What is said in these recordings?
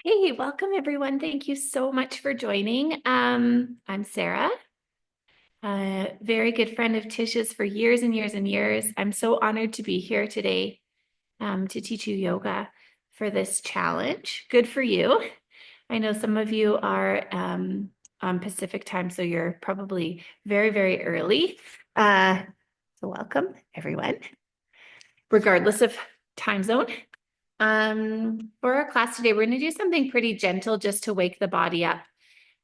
Hey, welcome everyone. Thank you so much for joining. I'm Sarah, a very good friend of Tish's for years and years and years. I'm so honored to be here today to teach you yoga for this challenge. Good for you. I know some of you are on Pacific time, so you're probably very, very early. So welcome everyone, regardless of time zone. For our class today, we're going to do something pretty gentle just to wake the body up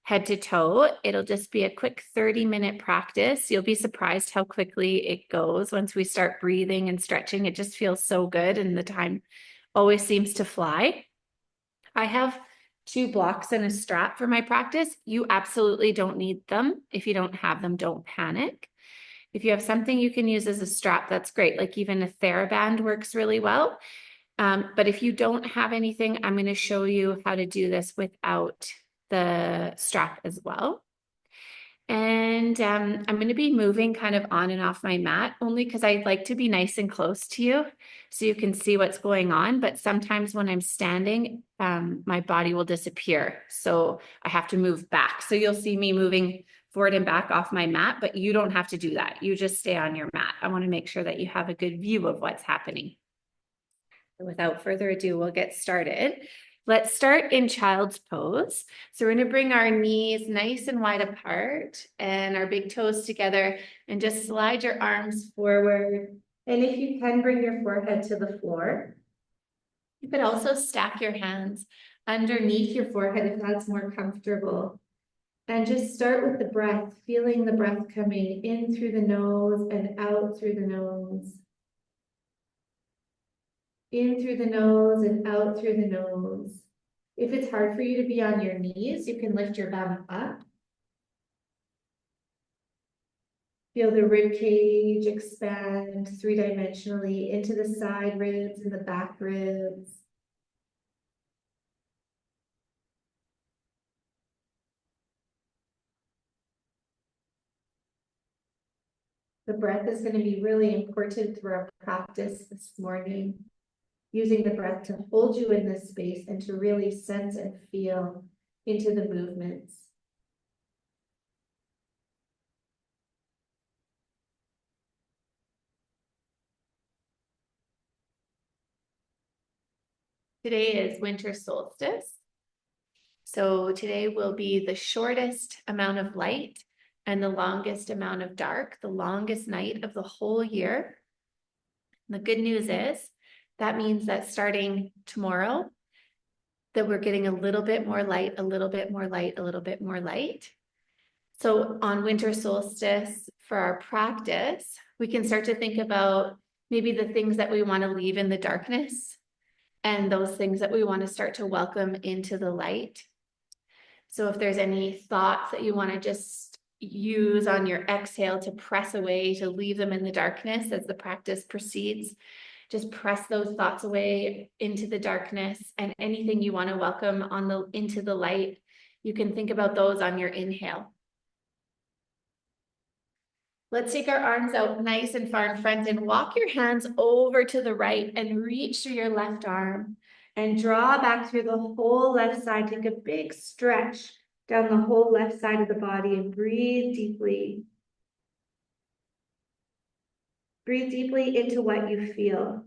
head to toe. It'll just be a quick 30-minute practice. You'll be surprised how quickly it goes once we start breathing and stretching. It just feels so good, and the time always seems to fly. I have 2 blocks and a strap for my practice. You absolutely don't need them. If you don't have them, don't panic. If you have something you can use as a strap, that's great. Like even a TheraBand works really well. But if you don't have anything, I'm going to show you how to do this without the strap as well. And I'm going to be moving kind of on and off my mat only because I like to be nice and close to you so you can see what's going on. But sometimes when I'm standing, my body will disappear. So I have to move back. So you'll see me moving forward and back off my mat, but you don't have to do that. You just stay on your mat. I want to make sure that you have a good view of what's happening. Without further ado, we'll get started. Let's start in child's pose. So we're going to bring our knees nice and wide apart and our big toes together and just slide your arms forward. And if you can, bring your forehead to the floor. You could also stack your hands underneath your forehead if that's more comfortable. And just start with the breath, feeling the breath coming in through the nose and out through the nose. In through the nose and out through the nose. If it's hard for you to be on your knees, you can lift your bum up. Feel the rib cage expand 3-dimensionally into the side ribs and the back ribs. The breath is going to be really important through our practice this morning. Using the breath to hold you in this space and to really sense and feel into the movements. Today is winter solstice. So today will be the shortest amount of light and the longest amount of dark, the longest night of the whole year. And the good news is that means that starting tomorrow, that we're getting a little bit more light, a little bit more light, a little bit more light. So on winter solstice for our practice, we can start to think about maybe the things that we want to leave in the darkness and those things that we want to start to welcome into the light. So if there's any thoughts that you want to just use on your exhale to press away, to leave them in the darkness as the practice proceeds, just press those thoughts away into the darkness, and anything you want to welcome into the light, you can think about those on your inhale. Let's take our arms out nice and far in front and walk your hands over to the right and reach through your left arm and draw back through the whole left side. Take a big stretch down the whole left side of the body and breathe deeply. Breathe deeply into what you feel.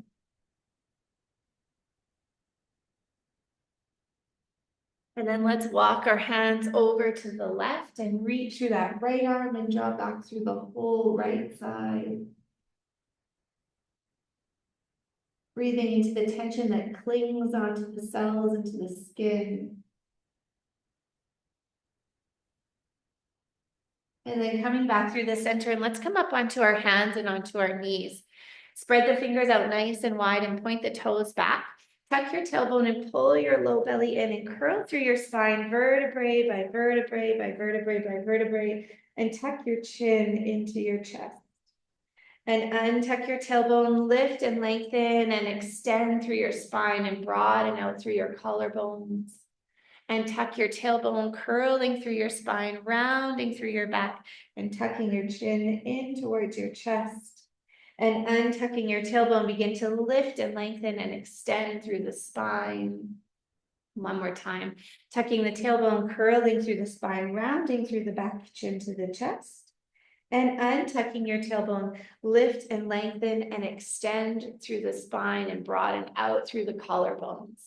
And then let's walk our hands over to the left and reach through that right arm and draw back through the whole right side. Breathing into the tension that clings onto the cells, into the skin. And then coming back through the center, and let's come up onto our hands and onto our knees. Spread the fingers out nice and wide and point the toes back. Tuck your tailbone and pull your low belly in and curl through your spine, vertebrae by vertebrae by vertebrae by vertebrae, and tuck your chin into your chest. And untuck your tailbone, lift and lengthen and extend through your spine and broaden out through your collarbones. And tuck your tailbone, curling through your spine, rounding through your back, and tucking your chin in towards your chest. And untucking your tailbone, begin to lift and lengthen and extend through the spine. One more time, tucking the tailbone, curling through the spine, rounding through the back chin to the chest, and untucking your tailbone, lift and lengthen and extend through the spine and broaden out through the collarbones.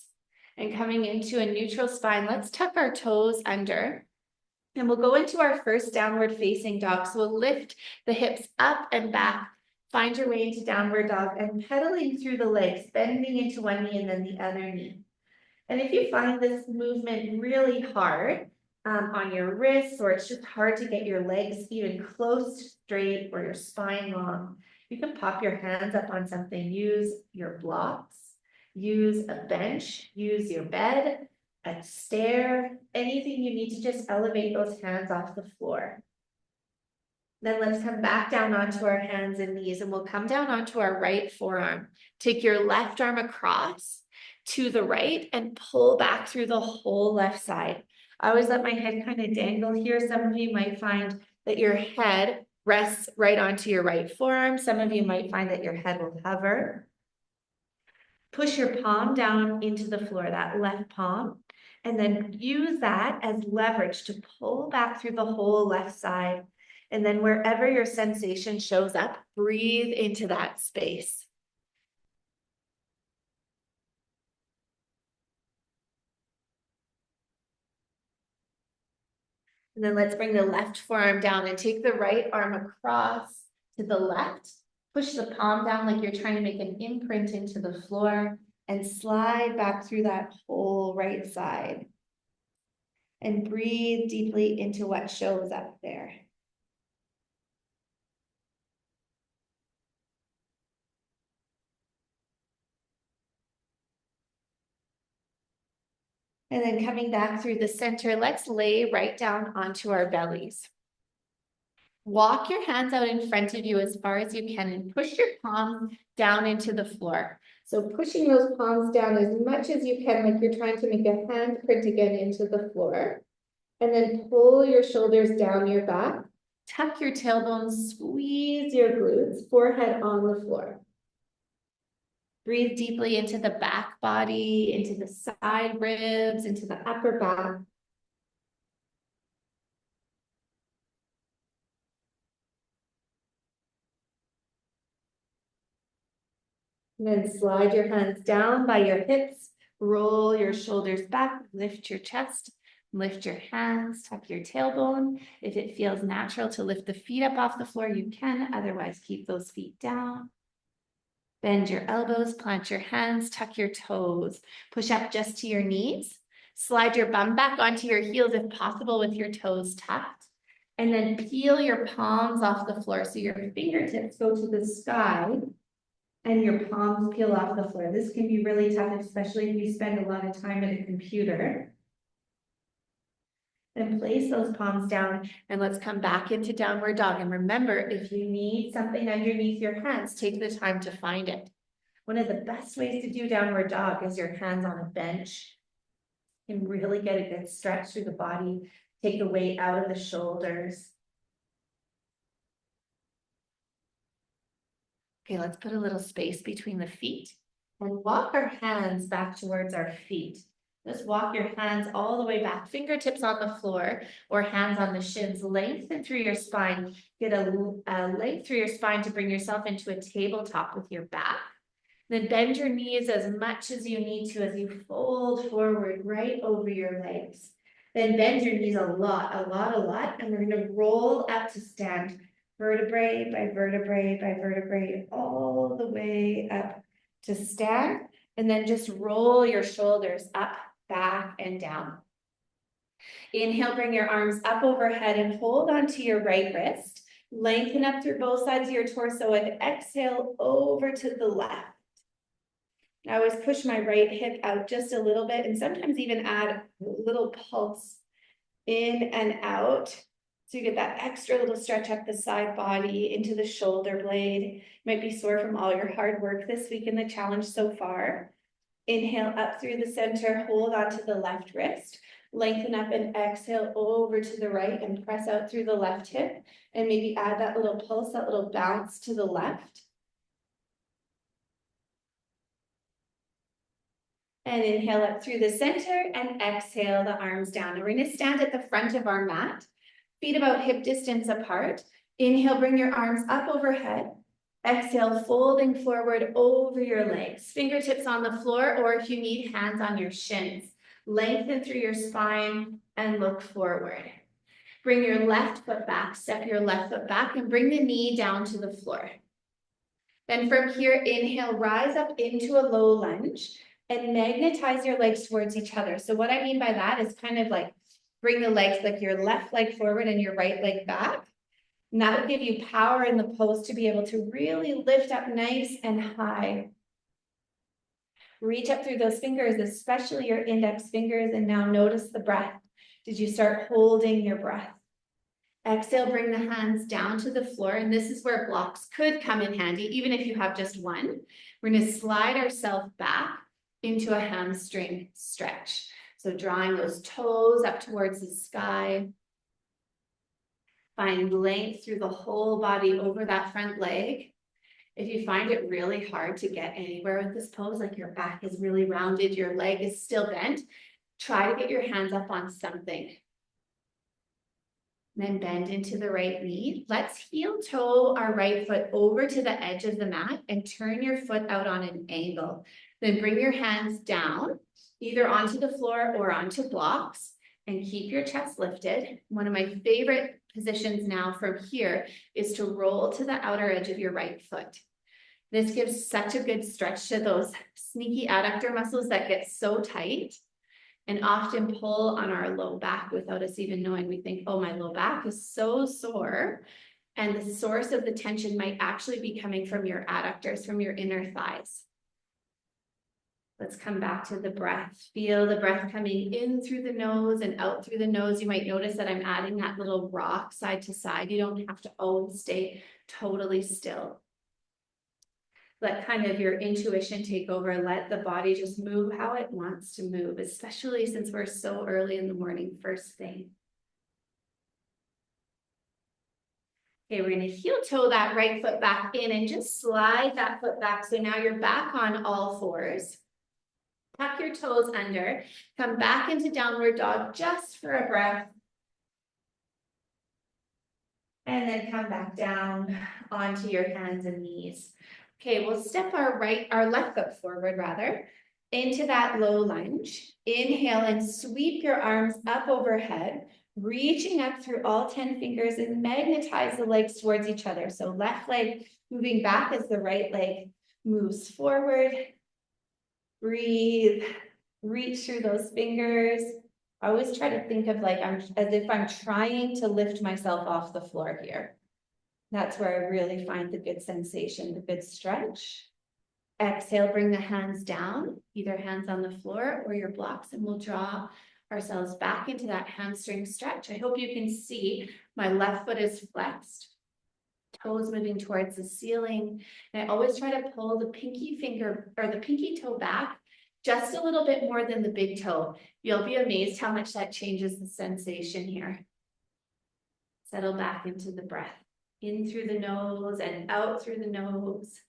And coming into a neutral spine, let's tuck our toes under. And we'll go into our first downward facing dog. So we'll lift the hips up and back, find your way into downward dog and pedaling through the legs, bending into one knee and then the other knee. And if you find this movement really hard on your wrists, or it's just hard to get your legs even close straight or your spine long, you can pop your hands up on something. Use your blocks, use a bench, use your bed, a stair, anything you need to just elevate those hands off the floor. Then let's come back down onto our hands and knees, and we'll come down onto our right forearm. Take your left arm across to the right and pull back through the whole left side. I always let my head kind of dangle here. Some of you might find that your head rests right onto your right forearm. Some of you might find that your head will hover. Push your palm down into the floor, that left palm, and then use that as leverage to pull back through the whole left side. And then wherever your sensation shows up, breathe into that space. And then let's bring the left forearm down and take the right arm across to the left. Push the palm down like you're trying to make an imprint into the floor and slide back through that whole right side. And breathe deeply into what shows up there. And then coming back through the center, let's lay right down onto our bellies. Walk your hands out in front of you as far as you can and push your palms down into the floor. So pushing those palms down as much as you can, like you're trying to make a hand print again into the floor. And then pull your shoulders down your back, tuck your tailbone, squeeze your glutes, forehead on the floor. Breathe deeply into the back body, into the side ribs, into the upper back. And then slide your hands down by your hips, roll your shoulders back, lift your chest, lift your hands, tuck your tailbone. If it feels natural to lift the feet up off the floor, you can. Otherwise, keep those feet down. Bend your elbows, plant your hands, tuck your toes. Push up just to your knees. Slide your bum back onto your heels if possible with your toes tucked. And then peel your palms off the floor so your fingertips go to the sky and your palms peel off the floor. This can be really tough, especially if you spend a lot of time at a computer. Then place those palms down and let's come back into downward dog. And remember, if you need something underneath your hands, take the time to find it. One of the best ways to do downward dog is your hands on a bench. You can really get a good stretch through the body, take the weight out of the shoulders. Okay, let's put a little space between the feet and walk our hands back towards our feet. Just walk your hands all the way back, fingertips on the floor or hands on the shins, lengthen through your spine. Get a length through your spine to bring yourself into a tabletop with your back. Then bend your knees as much as you need to as you fold forward right over your legs. Then bend your knees a lot, and we're gonna roll up to stand, vertebrae by vertebrae by vertebrae, all the way up to stand. And then just roll your shoulders up, back, and down. Inhale, bring your arms up overhead and hold onto your right wrist. Lengthen up through both sides of your torso and exhale over to the left. I always push my right hip out just a little bit and sometimes even add a little pulse in and out. So you get that extra little stretch up the side body into the shoulder blade. You might be sore from all your hard work this week in the challenge so far. Inhale up through the center, hold onto the left wrist. Lengthen up and exhale over to the right and press out through the left hip. And maybe add that little pulse, that little bounce to the left. And inhale up through the center and exhale the arms down. And we're going to stand at the front of our mat, feet about hip distance apart. Inhale, bring your arms up overhead. Exhale, folding forward over your legs. Fingertips on the floor, or if you need, hands on your shins. Lengthen through your spine and look forward. Bring your left foot back, step your left foot back, and bring the knee down to the floor. Then from here, inhale, rise up into a low lunge and magnetize your legs towards each other. So what I mean by that is kind of like bring the legs, like your left leg forward and your right leg back. And that will give you power in the pose to be able to really lift up nice and high. Reach up through those fingers, especially your index fingers, and now notice the breath. Did you start holding your breath? Exhale, bring the hands down to the floor, and this is where blocks could come in handy, even if you have just one. We're going to slide ourselves back into a hamstring stretch. So drawing those toes up towards the sky. Find length through the whole body over that front leg. If you find it really hard to get anywhere with this pose, like your back is really rounded, your leg is still bent, try to get your hands up on something. Then bend into the right knee. Let's heel toe our right foot over to the edge of the mat and turn your foot out on an angle. Then bring your hands down, either onto the floor or onto blocks, and keep your chest lifted. One of my favorite positions now from here is to roll to the outer edge of your right foot. This gives such a good stretch to those sneaky adductor muscles that get so tight and often pull on our low back without us even knowing. We think, oh, my low back is so sore. And the source of the tension might actually be coming from your adductors, from your inner thighs. Let's come back to the breath. Feel the breath coming in through the nose and out through the nose. You might notice that I'm adding that little rock side to side. You don't have to always stay totally still. Let kind of your intuition take over. Let the body just move how it wants to move, especially since we're so early in the morning, first thing. Okay, we're going to heel toe that right foot back in and just slide that foot back. So now you're back on all fours. Tuck your toes under. Come back into downward dog just for a breath. And then come back down onto your hands and knees. Okay, we'll step our left foot forward rather, into that low lunge. Inhale and sweep your arms up overhead, reaching up through all 10 fingers and magnetize the legs towards each other. So left leg moving back as the right leg moves forward. Breathe, reach through those fingers. I always try to think of like as if I'm trying to lift myself off the floor here. That's where I really find the good sensation, the good stretch. Exhale, bring the hands down, either hands on the floor or your blocks, and we'll draw ourselves back into that hamstring stretch. I hope you can see my left foot is flexed, toes moving towards the ceiling. And I always try to pull the pinky finger or the pinky toe back just a little bit more than the big toe. You'll be amazed how much that changes the sensation here. Settle back into the breath. In through the nose and out through the nose.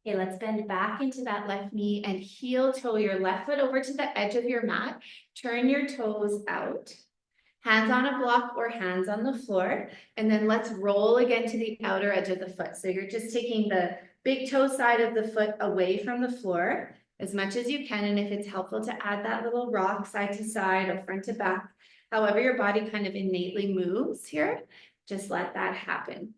Okay, let's bend back into that left knee and heel toe your left foot over to the edge of your mat. Turn your toes out. Hands on a block or hands on the floor. And then let's roll again to the outer edge of the foot. So you're just taking the big toe side of the foot away from the floor as much as you can. And if it's helpful to add that little rock side to side or front to back, however your body kind of innately moves here, just let that happen.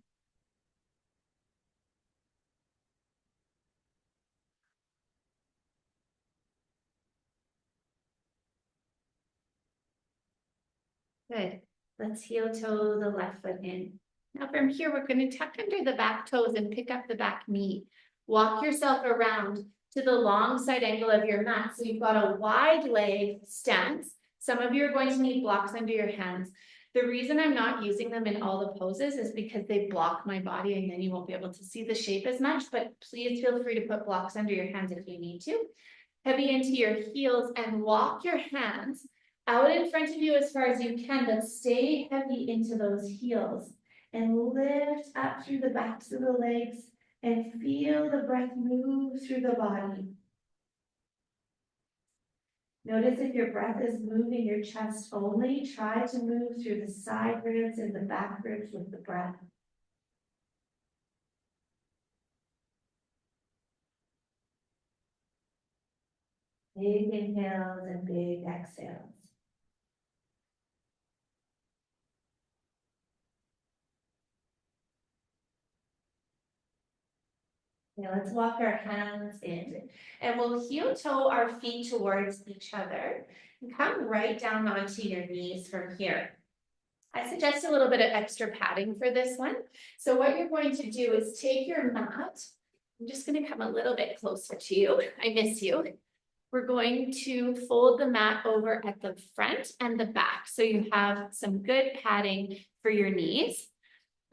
Good. Let's heel toe the left foot in. Now from here, we're going to tuck under the back toes and pick up the back knee. Walk yourself around to the long side angle of your mat. So you've got a wide leg stance. Some of you are going to need blocks under your hands. The reason I'm not using them in all the poses is because they block my body and then you won't be able to see the shape as much, but please feel free to put blocks under your hands if you need to. Heavy into your heels and walk your hands out in front of you as far as you can, but stay heavy into those heels and lift up through the backs of the legs And feel the breath move through the body. Notice if your breath is moving your chest only, try to move through the side ribs and the back ribs with the breath. Big inhales and big exhales. Now let's walk our hands in and we'll heel toe our feet towards each other and come right down onto your knees from here. I suggest a little bit of extra padding for this one. So what you're going to do is take your mat. I'm just going to come a little bit closer to you. I miss you. We're going to fold the mat over at the front and the back. So you have some good padding for your knees.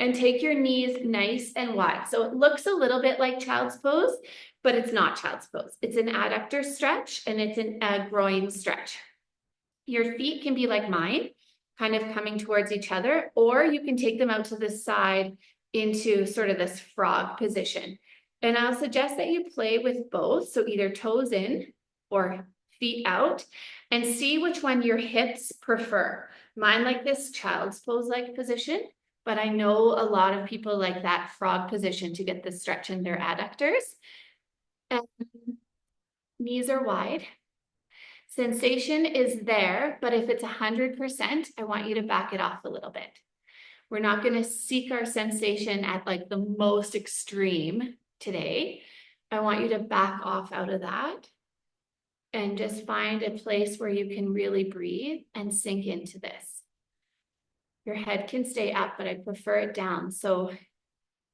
And take your knees nice and wide. So it looks a little bit like child's pose, but it's not child's pose. It's an adductor stretch and it's a groin stretch. Your feet can be like mine, kind of coming towards each other, or you can take them out to the side into sort of this frog position. And I'll suggest that you play with both. So either toes in or feet out and see which one your hips prefer. Mine like this child's pose-like position, but I know a lot of people like that frog position to get the stretch in their adductors. And knees are wide. Sensation is there, but if it's 100%, I want you to back it off a little bit. We're not going to seek our sensation at like the most extreme today. I want you to back off out of that and just find a place where you can really breathe and sink into this. Your head can stay up, but I prefer it down so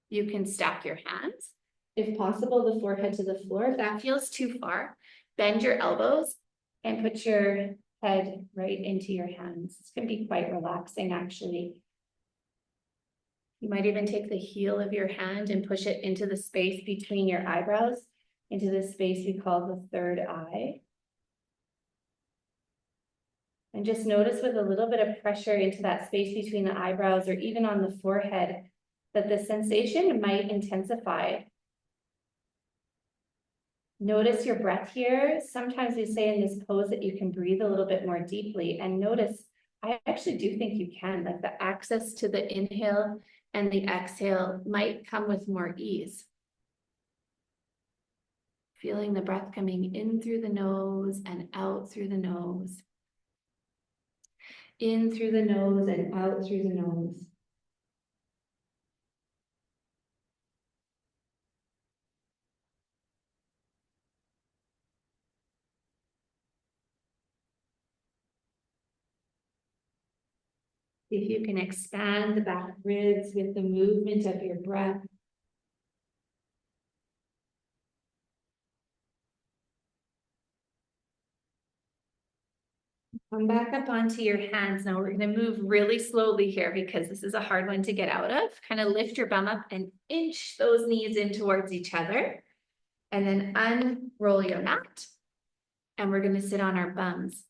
you can stack your hands. If possible, the forehead to the floor. If that feels too far, bend your elbows and put your head right into your hands. It's going to be quite relaxing, actually. You might even take the heel of your hand and push it into the space between your eyebrows, into the space we call the third eye. And just notice with a little bit of pressure into that space between the eyebrows or even on the forehead, that the sensation might intensify. Notice your breath here. Sometimes we say in this pose that you can breathe a little bit more deeply, and notice, I actually do think you can, like the access to the inhale and the exhale might come with more ease. Feeling the breath coming in through the nose and out through the nose. In through the nose and out through the nose. See if you can expand the back ribs with the movement of your breath. Come back up onto your hands. Now we're going to move really slowly here because this is a hard one to get out of. Kind of lift your bum up and inch those knees in towards each other. And then unroll your mat. And we're going to sit on our bums.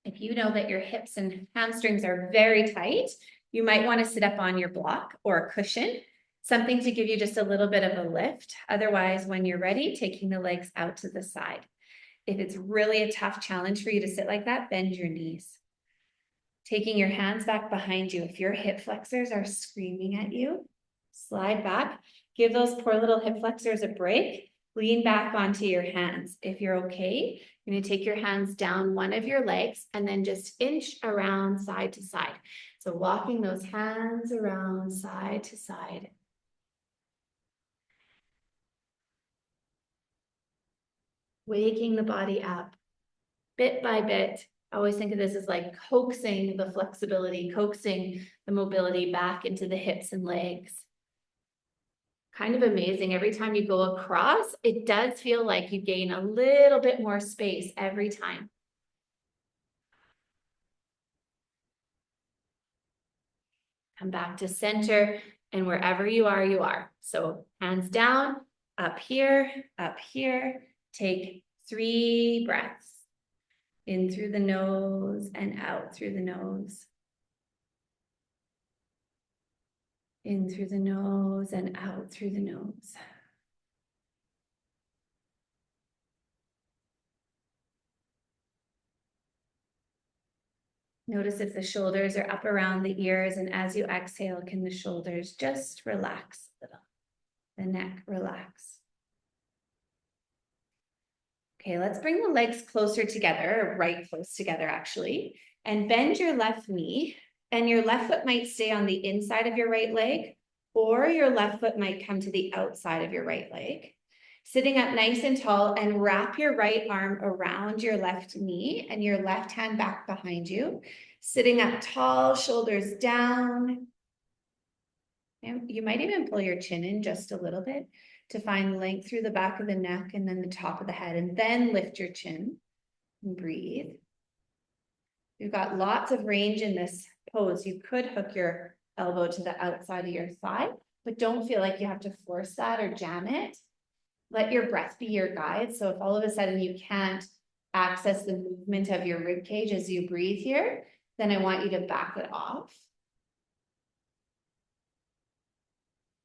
If you know that your hips and hamstrings are very tight, you might want to sit up on your block or a cushion, something to give you just a little bit of a lift. Otherwise, when you're ready, taking the legs out to the side. If it's really a tough challenge for you to sit like that, bend your knees. Taking your hands back behind you. If your hip flexors are screaming at you, slide back. Give those poor little hip flexors a break. Lean back onto your hands. If you're okay, you're going to take your hands down one of your legs and then just inch around side to side. So walking those hands around side to side. Waking the body up bit by bit. I always think of this as like coaxing the flexibility, coaxing the mobility back into the hips and legs. Kind of amazing. Every time you go across, it does feel like you gain a little bit more space every time. Come back to center, and wherever you are, you are. So hands down, up here, up here. Take 3 breaths. In through the nose and out through the nose. In through the nose and out through the nose. Notice if the shoulders are up around the ears, and as you exhale, can the shoulders just relax a little? The neck relax. Okay, let's bring the legs closer together, or right close together actually, and bend your left knee, and your left foot might stay on the inside of your right leg, or your left foot might come to the outside of your right leg. Sitting up nice and tall, and wrap your right arm around your left knee and your left hand back behind you. Sitting up tall, shoulders down. And you might even pull your chin in just a little bit to find length through the back of the neck and then the top of the head, and then lift your chin and breathe. You've got lots of range in this pose. You could hook your elbow to the outside of your thigh, but don't feel like you have to force that or jam it. Let your breath be your guide. So if all of a sudden you can't access the movement of your rib cage as you breathe here, then I want you to back it off.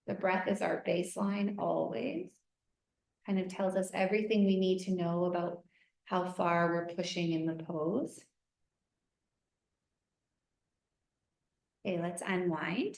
The breath is our baseline always. Kind of tells us everything we need to know about how far we're pushing in the pose. Okay, let's unwind.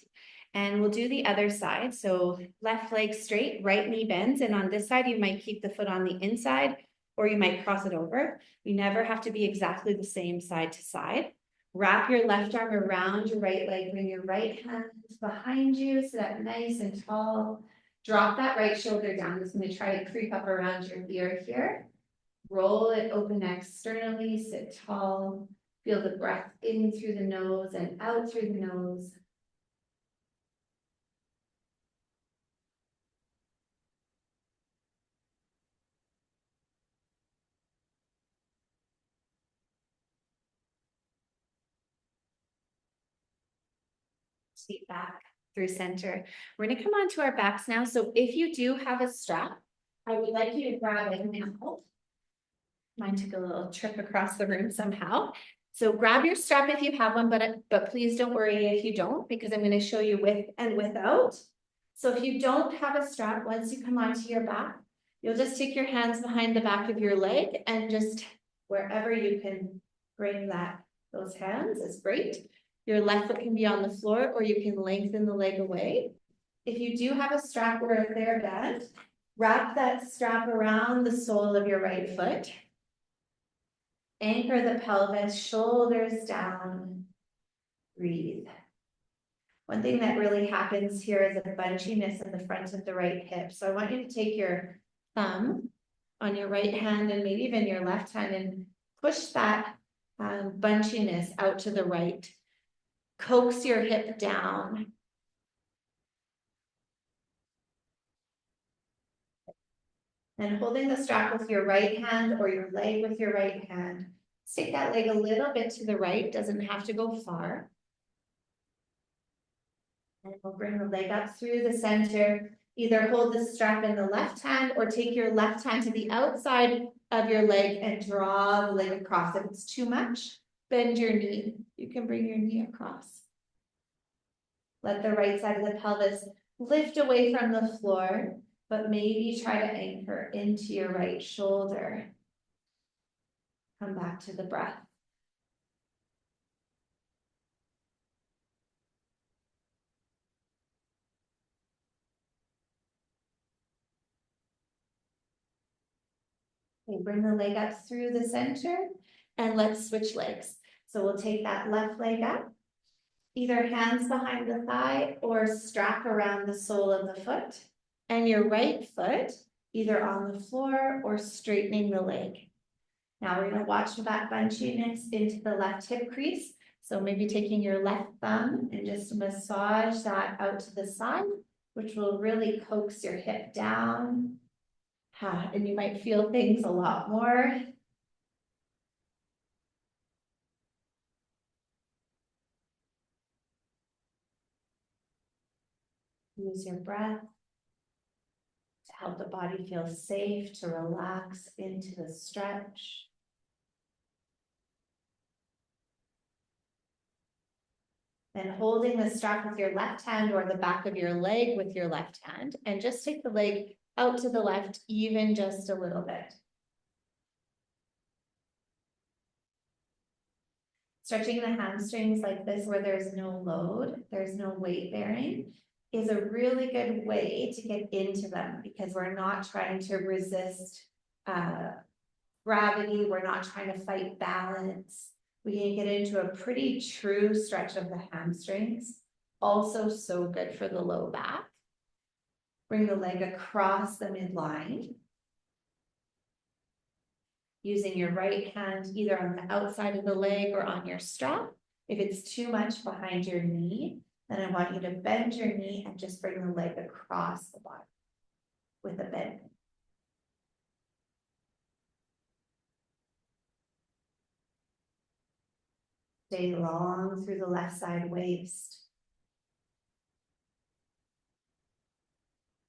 And we'll do the other side. So left leg straight, right knee bends. And on this side, you might keep the foot on the inside, or you might cross it over. You never have to be exactly the same side to side. Wrap your left arm around your right leg. Bring your right hand behind you. Sit up nice and tall. Drop that right shoulder down. Just going to try to creep up around your ear here. Roll it open externally. Sit tall. Feel the breath in through the nose and out through the nose. Feet back through center. We're going to come onto our backs now. So if you do have a strap, I would like you to grab it now. Mine took a little trip across the room somehow. So grab your strap if you have one, but please don't worry if you don't, because I'm going to show you with and without. So if you don't have a strap, once you come onto your back, you'll just take your hands behind the back of your leg and just wherever you can bring those hands is great. Your left foot can be on the floor, or you can lengthen the leg away. If you do have a strap or a fair band, wrap that strap around the sole of your right foot. Anchor the pelvis, shoulders down, breathe. One thing that really happens here is a bunchiness in the front of the right hip. So I want you to take your thumb on your right hand and maybe even your left hand and push that bunchiness out to the right. Coax your hip down. And holding the strap with your right hand or your leg with your right hand. Stick that leg a little bit to the right, doesn't have to go far. And we'll bring the leg up through the center. Either hold the strap in the left hand or take your left hand to the outside of your leg and draw the leg across. If it's too much, bend your knee. You can bring your knee across. Let the right side of the pelvis lift away from the floor, but maybe try to anchor into your right shoulder. Come back to the breath. Okay, bring the leg up through the center and let's switch legs. So we'll take that left leg up, either hands behind the thigh or strap around the sole of the foot, and your right foot either on the floor or straightening the leg. Now we're going to watch that bunchiness into the left hip crease. So maybe taking your left thumb and just massage that out to the side, which will really coax your hip down. And you might feel things a lot more. Use your breath to help the body feel safe, to relax into the stretch. Then holding the strap with your left hand or the back of your leg with your left hand, and just take the leg out to the left, even just a little bit. Stretching the hamstrings like this, where there's no load, there's no weight bearing, is a really good way to get into them, because we're not trying to resist gravity. We're not trying to fight balance. We can get into a pretty true stretch of the hamstrings. Also so good for the low back. Bring the leg across the midline. Using your right hand either on the outside of the leg or on your strap. If it's too much behind your knee, then I want you to bend your knee and just bring the leg across the body with a bend. Stay long through the left side waist.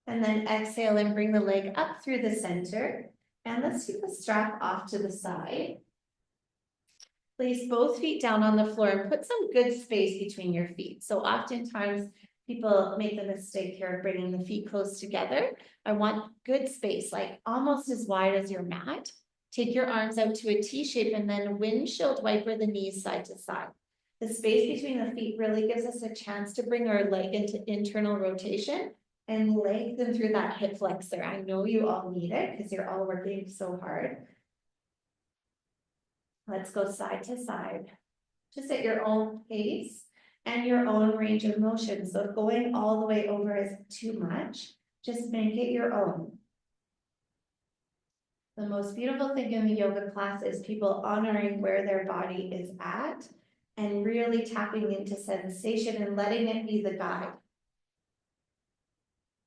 And then exhale and bring the leg up through the center. And let's take the strap off to the side. Place both feet down on the floor and put some good space between your feet. So oftentimes people make the mistake here of bringing the feet close together. I want good space, like almost as wide as your mat. Take your arms out to a T shape and then windshield wiper the knees side to side. The space between the feet really gives us a chance to bring our leg into internal rotation and lengthen through that hip flexor. I know you all need it because you're all working so hard. Let's go side to side, just at your own pace and your own range of motion. So if going all the way over is too much, just make it your own. The most beautiful thing in the yoga class is people honoring where their body is at and really tapping into sensation and letting it be the guide.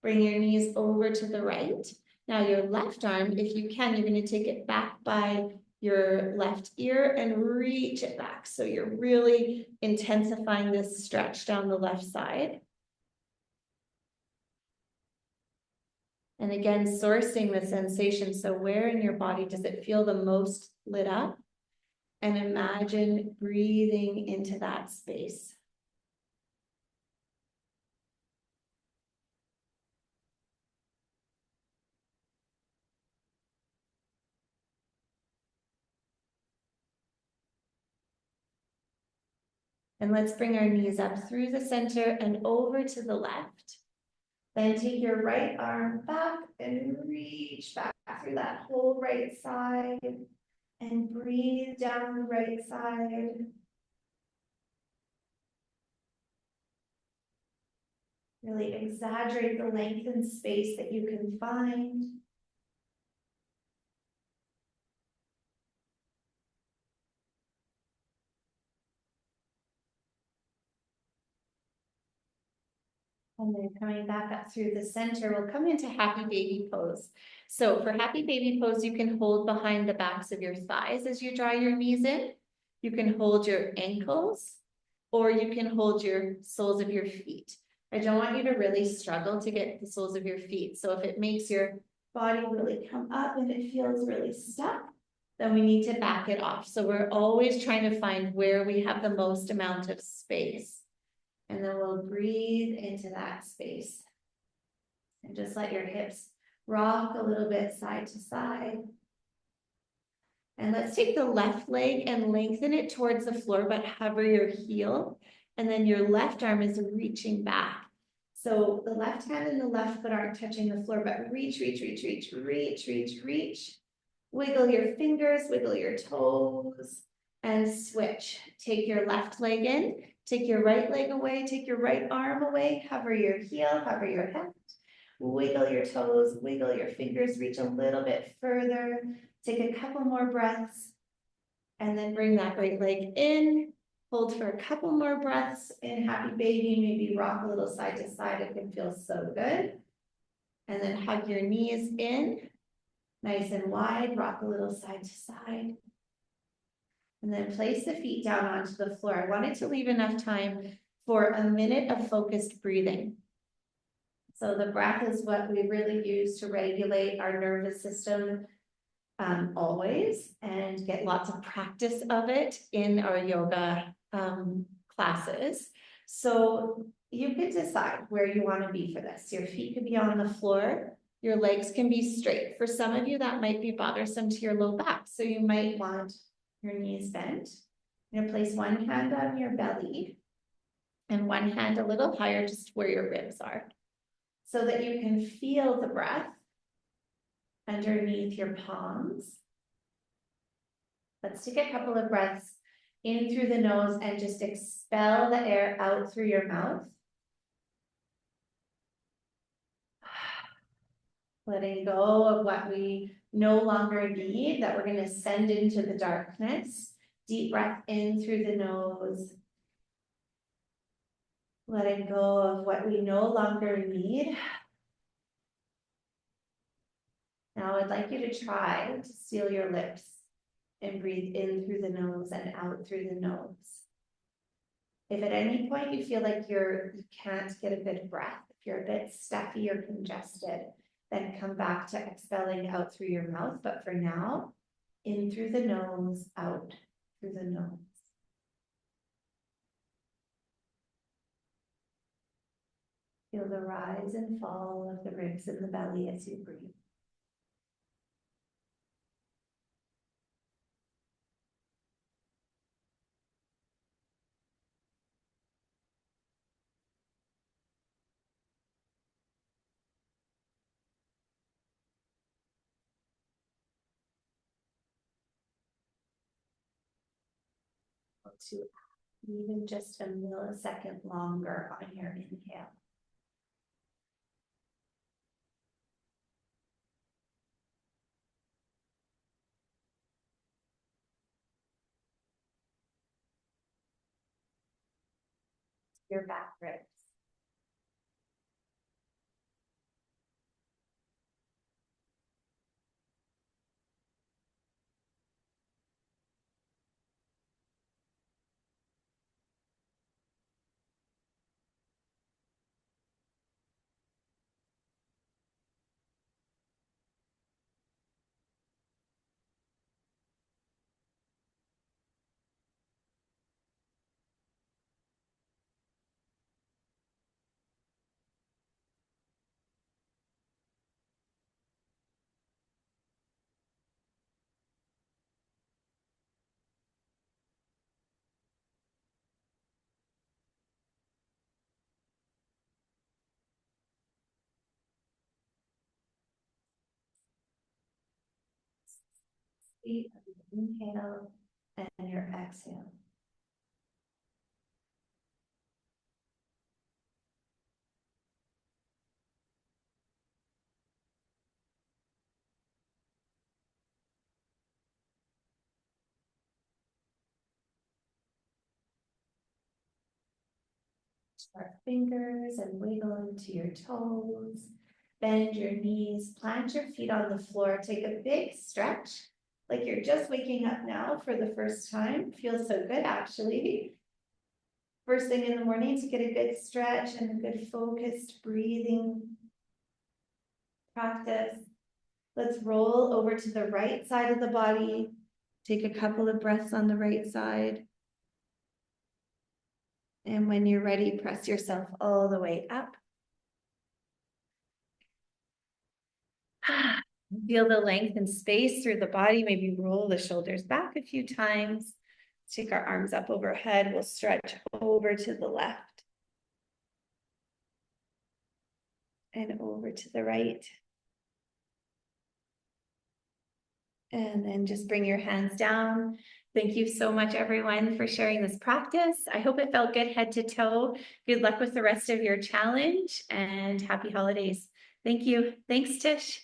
Bring your knees over to the right. Now your left arm, if you can, you're going to take it back by your left ear and reach it back. So you're really intensifying this stretch down the left side. And again, sourcing the sensation. So where in your body does it feel the most lit up? And imagine breathing into that space. And let's bring our knees up through the center and over to the left. Then take your right arm back and reach back through that whole right side and breathe down the right side. Really exaggerate the length and space that you can find. And then coming back up through the center, we'll come into happy baby pose. So for happy baby pose, you can hold behind the backs of your thighs as you draw your knees in. You can hold your ankles, or you can hold your soles of your feet. I don't want you to really struggle to get the soles of your feet. So if it makes your body really come up and it feels really stuck, then we need to back it off. So we're always trying to find where we have the most amount of space. And then we'll breathe into that space. And just let your hips rock a little bit side to side. And let's take the left leg and lengthen it towards the floor, but hover your heel. And then your left arm is reaching back. So the left hand and the left foot aren't touching the floor, but reach, reach, reach, reach, reach, reach, reach. Wiggle your fingers, wiggle your toes, and switch. Take your left leg in. Take your right leg away, take your right arm away, hover your heel, hover your head, wiggle your toes, wiggle your fingers, reach a little bit further, take a couple more breaths, and then bring that right leg in, hold for a couple more breaths in happy baby, maybe rock a little side to side, it can feel so good. And then hug your knees in, nice and wide, rock a little side to side. And then place the feet down onto the floor. I wanted to leave enough time for a minute of focused breathing. So the breath is what we really use to regulate our nervous system always, and get lots of practice of it in our yoga classes. So you could decide where you want to be for this. Your feet could be on the floor. Your legs can be straight. For some of you, that might be bothersome to your low back. So you might want your knees bent. You're gonna place one hand on your belly and one hand a little higher, just where your ribs are, so that you can feel the breath underneath your palms. Let's take a couple of breaths in through the nose and just expel the air out through your mouth. Letting go of what we no longer need, that we're going to send into the darkness. Deep breath in through the nose. Letting go of what we no longer need. Now I'd like you to try to seal your lips and breathe in through the nose and out through the nose. If at any point you feel like you can't get a good breath, if you're a bit stuffy or congested, then come back to expelling out through your mouth. But for now, in through the nose, out through the nose. Feel the rise and fall of the ribs in the belly as you breathe. To even just a millisecond longer on your inhale. Your back ribs. Inhale and your exhale. Our fingers and wiggle into your toes. Bend your knees, plant your feet on the floor. Take a big stretch, like you're just waking up now for the first time. Feels so good, actually. First thing in the morning to get a good stretch and a good focused breathing practice. Let's roll over to the right side of the body. Take a couple of breaths on the right side. And when you're ready, press yourself all the way up. Feel the length and space through the body. Maybe roll the shoulders back a few times. Take our arms up overhead. We'll stretch over to the left and over to the right. And then just bring your hands down. Thank you so much, everyone, for sharing this practice. I hope it felt good head to toe. Good luck with the rest of your challenge and happy holidays. Thank you. Thanks, Tish.